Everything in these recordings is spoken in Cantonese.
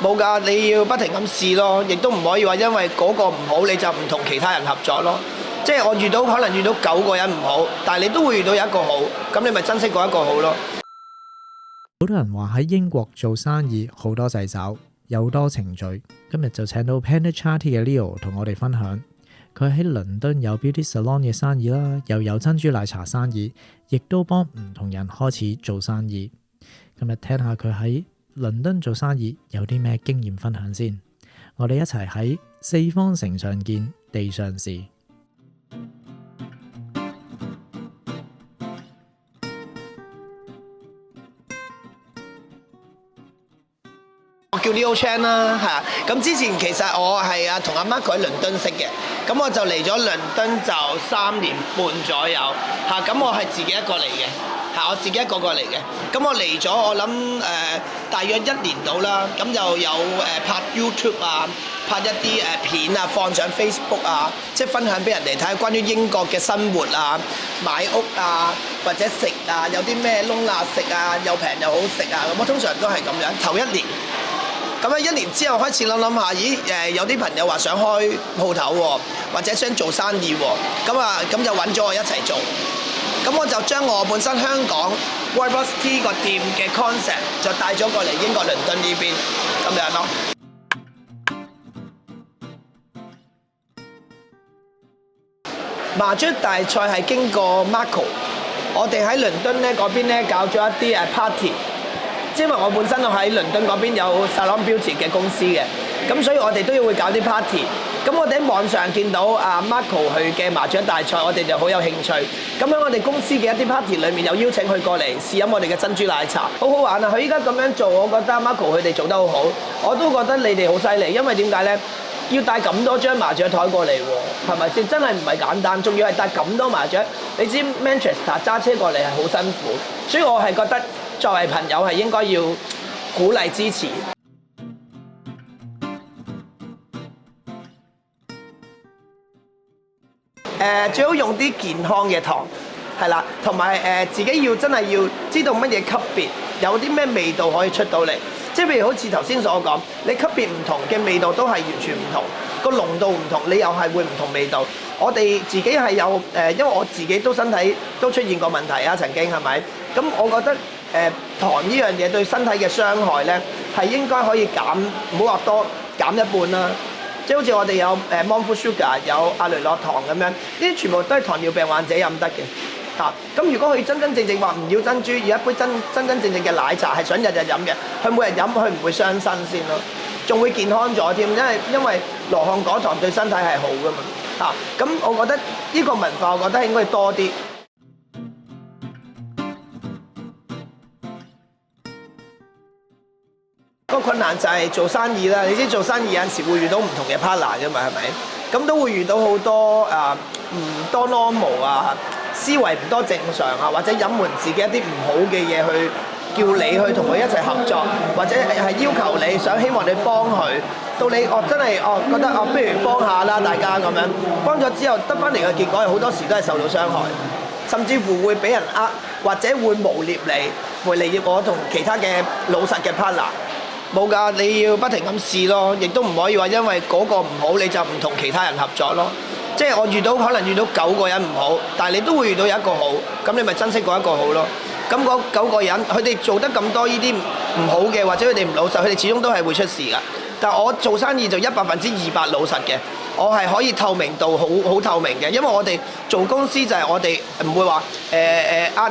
冇㗎，你要不停咁試咯，亦都唔可以話因為嗰個唔好你就唔同其他人合作咯。即係我可能遇到9個人唔好，但係你都會遇到一個好，咁你咪珍惜嗰一個好咯。好多人話喺英國做生意好多掣肘，有多程序。今日就請到 Panacharty 嘅 Leo 同我哋分享，佢喺倫敦有 beauty salon 嘅生意啦，又有珍珠奶茶生意，亦都幫唔同人開始做生意。今日聽下佢喺倫敦做生意有啲咩經驗分享先。我哋一齊喺四方城上見，地上事。我叫 Leo Chan 啦，係啊。咁之前其實我係同阿 Marco 喺倫敦識嘅，咁我就嚟咗倫敦就3年半左右嚇。咁我係自己一個嚟嘅嚇，我自己一個過嚟嘅。咁我嚟咗我諗大約1年到啦，咁就有拍 YouTube 啊，拍一啲片啊，放上 Facebook 啊，即係分享俾人哋睇關於英國嘅生活啊、買屋啊或者食啊，有啲咩窿罅食啊，又平又好食啊。咁我通常都係咁樣頭1年。咁喺1年之後開始諗下，咦有啲朋友話想開鋪頭喎，或者想做生意喎，咁就揾咗我一齊做。咁我就將我本身香港 Whitebroad City 個店嘅 concept 就帶咗過嚟英國倫敦呢邊咁樣咯。麻雀大賽係經過 Marco， 我哋喺倫敦咧嗰邊咧搞咗一啲party。因為我本身我喺倫敦嗰邊有 Salon Beauty 嘅公司嘅，咁所以我哋都要會搞啲 party。咁我哋喺網上見到阿 Marco 佢嘅麻雀大賽，我哋就好有興趣。咁喺我哋公司嘅一啲 party 裏面，又邀請佢過嚟試飲我哋嘅珍珠奶茶，好好玩啊！佢依家咁樣做，我覺得 Marco 佢哋做得好好，我都覺得你哋好犀利。因為點解呢？要帶咁多張麻雀台過嚟喎，係咪先？真係唔係簡單，仲要係帶咁多麻雀。你知 Manchester 揸車過嚟係好辛苦，所以我係覺得作為朋友係應該要鼓勵支持。最好用啲健康嘅糖，係啦，同埋自己要真係要知道乜嘢級別，有啲咩味道可以出到嚟。即係譬如好似頭先所講，你級別唔同嘅味道都係完全唔同，個濃度唔同，你又係會唔同味道。我哋自己係有因為我自己都身體都出現過問題啊，曾經係咪？咁我覺得糖呢樣嘢對身體嘅傷害咧係應該可以減，唔好話多，減一半啦。即係好似我哋有monk sugar 有阿雷諾糖咁樣，呢啲全部都係糖尿病患者飲得嘅。咁如果佢真真正正話唔要珍珠，要一杯真正嘅奶茶係想日日飲嘅，佢每日飲佢唔會傷身先咯，仲會健康咗添，因為羅漢果糖對身體係好噶嘛。咁我覺得呢個文化，我覺得應該多啲。個困難就係做生意啦，你知做生意有陣時會遇到唔同嘅 partner 㗎嘛，係咪？咁都會遇到好多唔多 normal 啊，思維唔多正常啊，或者隱瞞自己一啲唔好嘅嘢去叫你去同佢一齊合作，或者係要求你想希望你幫佢，到你真係覺得不如幫下啦，大家咁樣幫咗之後得翻嚟嘅結果係好多時都係受到傷害，甚至乎會俾人或者會誣衊我同其他嘅老實嘅 partner。冇㗎，你要不停咁試咯，亦都唔可以話因為嗰個唔好你就唔同其他人合作咯。即係我可能遇到9個人唔好，但係你都會遇到一個好，咁你咪珍惜嗰一個好咯。咁嗰9個人佢哋做得咁多呢啲唔好嘅，或者佢哋唔老實，佢哋始終都係會出事㗎。但係我做生意就200%老實嘅，我係可以透明度好透明嘅，因為我哋做公司就係我哋唔會話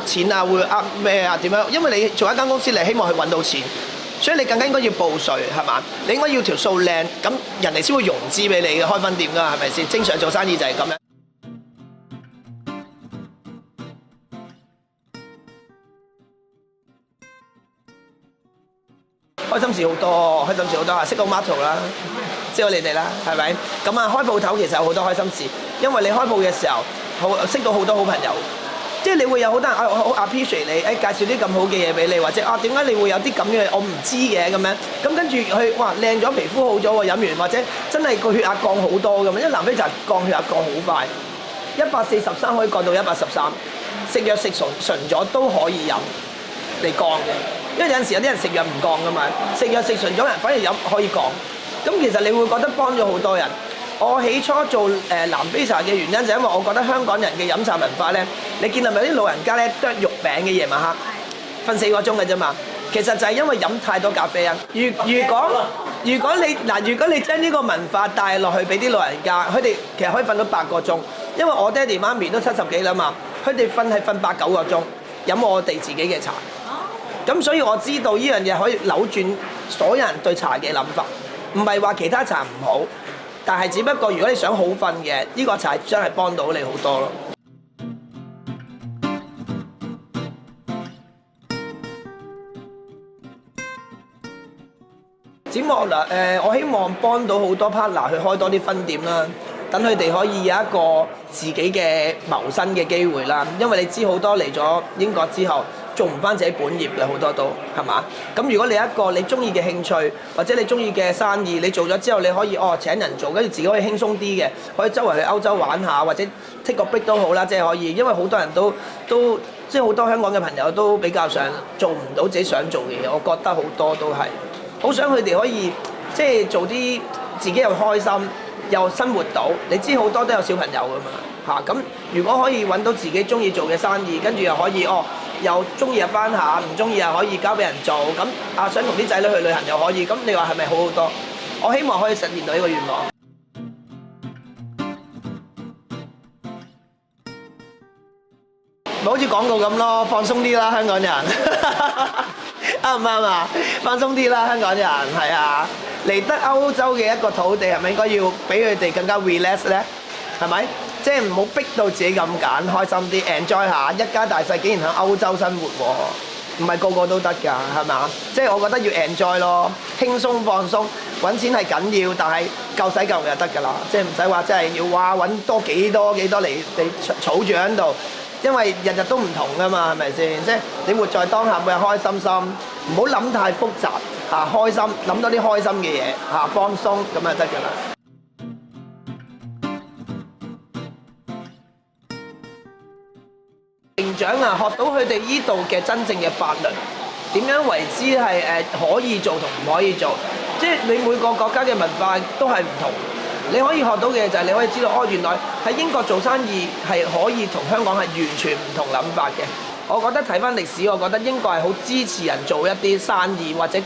錢啊，會咩啊點樣？因為你做一間公司，你希望去揾到錢。所以你更加應該要報稅係嘛？你應該要條數靚，咁人哋先會融資俾你嘅開分店㗎，係咪先？正常做生意就係咁樣。開心事好多，識到 Marco 啦，知道你哋啦，係咪？咁開鋪頭其實有好多開心事，因為你開鋪嘅時候，識到好多好朋友。即係你會有好多人好 appreciate 你，介紹啲咁好嘅嘢俾你，或者點解你會有啲咁嘅我唔知嘅咁樣，咁跟住佢哇靚咗，皮膚好咗喎，飲完或者真係個血壓降好多咁樣，因為南非就係降血壓降好快，143可以降到113，食藥食純咗都可以飲嚟降嘅。因為有陣時有啲人食藥唔降噶嘛，食藥食純咗人反而飲可以降。咁其實你會覺得幫咗好多人。我起初做南非茶嘅原因就係因為我覺得香港人嘅飲茶文化咧，你見到咪有啲老人家咧剁肉餅嘅夜晚黑瞓4個鐘嘅啫嘛，其實就係因為飲太多咖啡因。如果你將呢個文化帶落去俾啲老人家，佢哋其實可以瞓到8個鐘，因為我爹哋媽咪都70幾啦嘛，佢哋瞓8、9個鐘飲我哋自己嘅茶。咁所以我知道呢樣嘢可以扭轉所有人對茶嘅諗法，唔係話其他茶唔好。但係，只不過如果你想好瞓嘅，呢個茶真係幫到你好多咯。展望嗱，我希望幫到好多 partner 去開多啲分店啦，等佢哋可以有一個自己嘅謀生嘅機會啦。因為你知好多嚟咗英國之後，做唔翻自己本業嘅好多都係嘛？咁如果你一個你中意嘅興趣或者你中意嘅生意，你做咗之後你可以請人做，跟住自己可以輕鬆啲嘅，可以周圍去歐洲玩下或者 take 個 break 都好啦，即係可以。因為好多人都即係好多香港嘅朋友都比較想做唔到自己想做嘅嘢，我覺得好多都係好想佢哋可以即係做啲自己又開心又生活到。你知好多都有小朋友㗎嘛嚇，咁如果可以揾到自己中意做嘅生意，跟住又可以又中意入翻下，唔中意又可以交俾人做，咁想同啲仔女去旅行又可以，咁你話係咪好好多？我希望可以實現到呢個願望。咪好似廣告咁咯，放鬆啲啦，香港人。啱唔啱啊？放鬆啲啦，香港人係啊，嚟得歐洲嘅一個土地，係咪應該要俾佢哋更加 relax 咧？係咪？即係唔好逼到自己咁緊，開心啲 enjoy 下，一家大細竟然喺歐洲生活喎，唔係個個都得㗎，係咪啊？即係我覺得要 enjoy 咯，輕鬆放鬆，揾錢係緊要，但係夠使夠就得㗎啦，即係唔使話真係要揾多幾多嚟你儲住喺度，因為日日都唔同㗎嘛，係咪先？即係你活在當下，每日開心心，唔好諗太複雜嚇，開心諗多啲開心嘅嘢嚇，放鬆咁就得㗎啦。成長啊，學到佢哋依度嘅真正嘅法律，點樣為之係可以做同唔可以做，即係你每個國家嘅文化都係唔同。你可以學到嘅就係你可以知道，原來喺英國做生意係可以同香港係完全唔同諗法嘅。我覺得睇翻歷史，我覺得英國係好支持人做一啲生意或者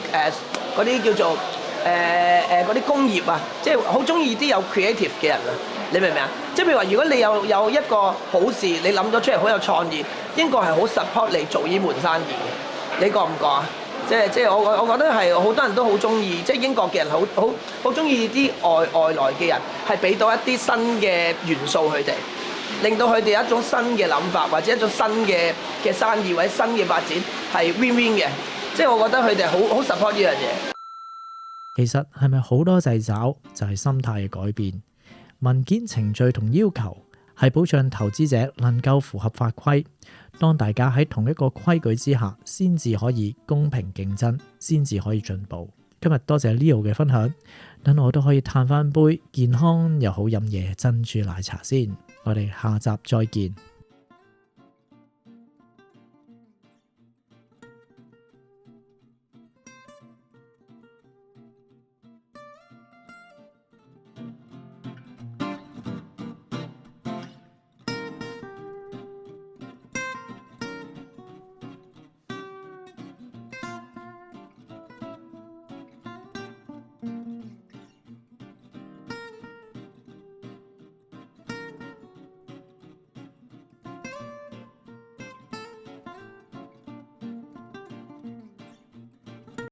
嗰啲叫做嗰啲工業啊，即係好中意啲有 creative 嘅人啊。你明唔明啊？即係譬如話，如果你有一個好事，你諗咗出嚟好有創意，英國係好 support 你做呢門生意嘅。你覺唔覺啊？即係我覺得係好多人都好中意，即係英國嘅人好中意啲外來嘅人，係俾到一啲新嘅元素佢哋，令到佢哋有一種新嘅諗法，或者一種新嘅生意或者新嘅發展係 win-win 嘅。即係我覺得佢哋好 support 呢樣嘢。其實係咪好多掣肘就係心態嘅改變？文件程序同要求係保障投資者能夠符合法規，當大家喺同一個規矩之下，先至可以公平競爭，先至可以進步。今日多謝 Leo 嘅分享，等我都可以嘆翻杯健康又好飲嘢珍珠奶茶先。我哋下集再見。